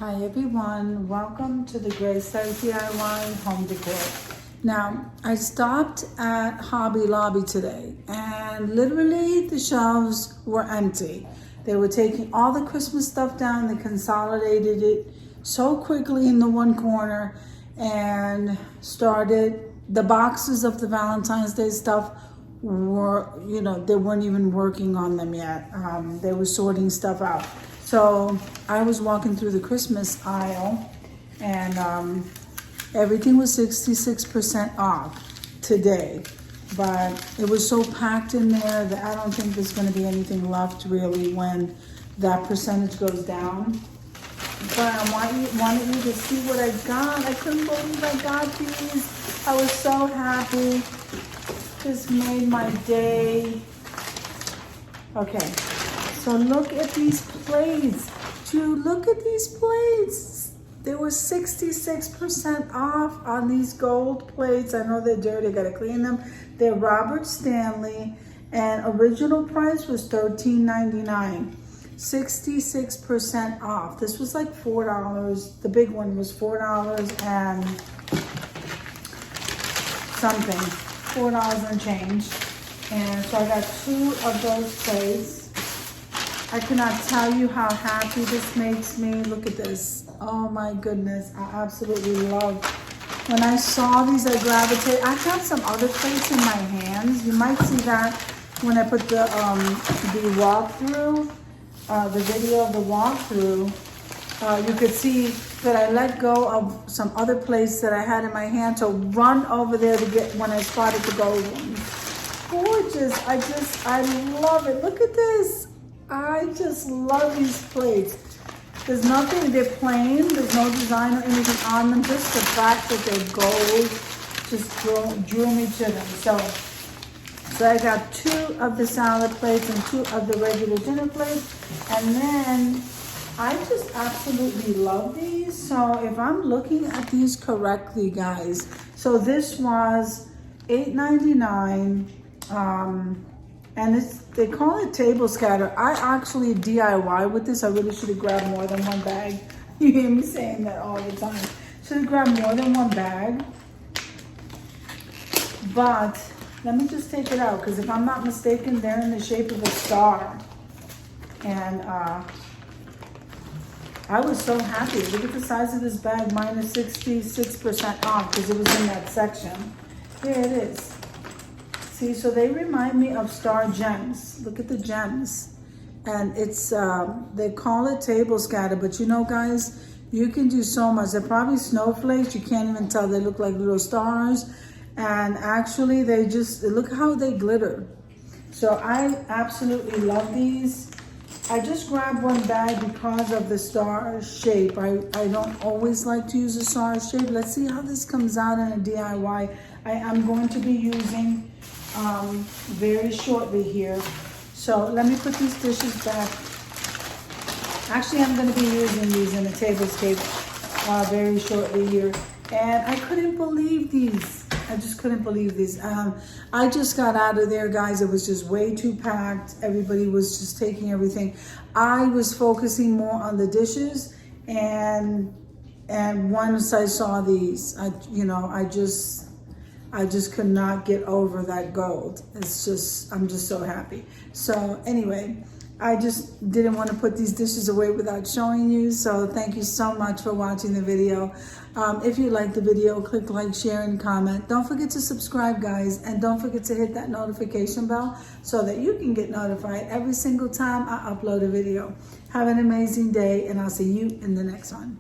Hi everyone, welcome to the Grace Life DIY Home Decor. Now, I stopped at Hobby Lobby today and literally the shelves were empty. They were taking all the Christmas stuff down, they consolidated it so quickly in the one corner and started, the boxes of the Valentine's Day stuff were, they weren't even working on them yet. They were sorting stuff out. So I was walking through the Christmas aisle and everything was 66% off today. But it was so packed in there that I don't think there's gonna be anything left really when that percentage goes down. But I wanted you to see what I got. I couldn't believe I got these. I was so happy. Just made my day. Okay. So look at these plates. Dude, look at these plates. They were 66% off on these gold plates. I know they're dirty, I gotta clean them. They're Robert Stanley and original price was $13.99. 66% off. This was like $4. The big one was $4 and something. $4 and change. And so I got 2 of those plates. I cannot tell you how happy this makes me. Look at this. Oh my goodness. I absolutely love. When I saw these, I gravitated. I got some other plates in my hands. You might see that when I put the walkthrough, the video of the walkthrough. You could see that I let go of some other plates that I had in my hand to run over there to get when I spotted the gold ones. Gorgeous. I love it. Look at this. I just love these plates. There's nothing, they're plain, there's no design or anything on them. Just the fact that they're gold just drew me to them. So I got 2 of the salad plates and 2 of the regular dinner plates. And then I just absolutely love these. So if I'm looking at these correctly, guys, so this was $8.99. And they call it table scatter. I actually DIY with this. I really should have grabbed more than one bag. You hear me saying that all the time. Should have grabbed more than one bag. But let me just take it out because if I'm not mistaken, they're in the shape of a star. And I was so happy. Look at the size of this bag, minus 66% off because it was in that section. Here it is. See, so they remind me of star gems. Look at the gems. And it's, they call it table scatter, but you know, guys, you can do so much. They're probably snowflakes. You can't even tell. They look like little stars. And actually, they just, look how they glitter. So I absolutely love these. I just grabbed one bag because of the star shape. I don't always like to use a star shape. Let's see how this comes out in a DIY. I am going to be using very shortly here. So let me put these dishes back. Actually, I'm going to be using these in a tablescape very shortly here. And I couldn't believe these. I just couldn't believe these. I just got out of there, guys. It was just way too packed. Everybody was just taking everything. I was focusing more on the dishes, and once I saw these, I just could not get over that gold. It's just, I'm just so happy. So anyway, I just didn't want to put these dishes away without showing you. So thank you so much for watching the video. If you like the video, click like, share, and comment. Don't forget to subscribe, guys. And don't forget to hit that notification bell so that you can get notified every single time I upload a video. Have an amazing day, and I'll see you in the next one.